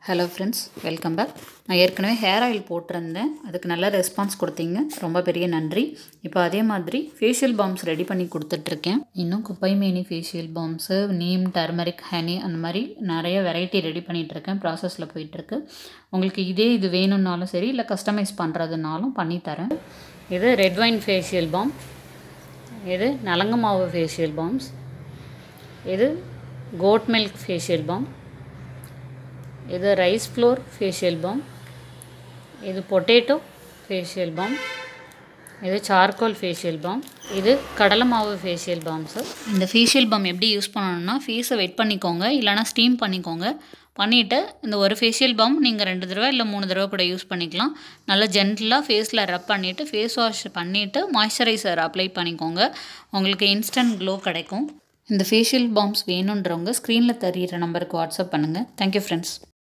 Hello friends, welcome back. நான் ஏற்கனவே hair oil போட்டிருந்தேன். அதுக்கு நல்ல ரெஸ்பான்ஸ் கொடுத்தீங்க, ரொம்ப பெரிய நன்றி. இப்போ அதே மாதிரி ஃபேஷியல் பாம்ஸ் ரெடி பண்ணி கொடுத்துட்ருக்கேன். இன்னும் குப்பைமேனி facial balms, neem, turmeric, honey அந்த மாதிரி நிறைய வெரைட்டி ரெடி பண்ணிகிட்ருக்கேன். ப்ராசஸில் போயிட்டுருக்கு. உங்களுக்கு இது வேணும்னாலும் சரி, இல்லை கஸ்டமைஸ் பண்ணுறதுனாலும் பண்ணித்தரேன். இது ரெட் வைன் ஃபேஷியல் பாம், இது நலங்கு மாவு ஃபேஷியல் பாம்ஸ், இது கோட் மில்க் ஃபேஷியல் பாம், இது ரைஸ் ஃப்ளோர் ஃபேஷியல் பாம், இது பொட்டேட்டோ ஃபேஷியல் பாம், இது சார்கோல் ஃபேஷியல் பாம், இது கடலை மாவு ஃபேஷியல் பாம்ஸு. இந்த ஃபேஷியல் பாம் எப்படி யூஸ் பண்ணணும்னா, ஃபேஸை வெட் பண்ணிக்கோங்க, இல்லைனா ஸ்டீம் பண்ணிக்கோங்க. பண்ணிவிட்டு இந்த ஒரு ஃபேஷியல் பாம் நீங்கள் 2 தடவை இல்லை 3 தடவை கூட யூஸ் பண்ணிக்கலாம். நல்லா ஜென்டிலாக ஃபேஸில் ரப் பண்ணிவிட்டு ஃபேஸ் வாஷ் பண்ணிவிட்டு மாய்ஸ்சரைசர் அப்ளை பண்ணிக்கோங்க. உங்களுக்கு இன்ஸ்டன்ட் க்ளோ கிடைக்கும். இந்த ஃபேஷியல் பாம்ஸ் வேணுன்றவங்க ஸ்க்ரீனில் தெரிகிற நம்பருக்கு வாட்ஸ்அப் பண்ணுங்கள். Thank you friends.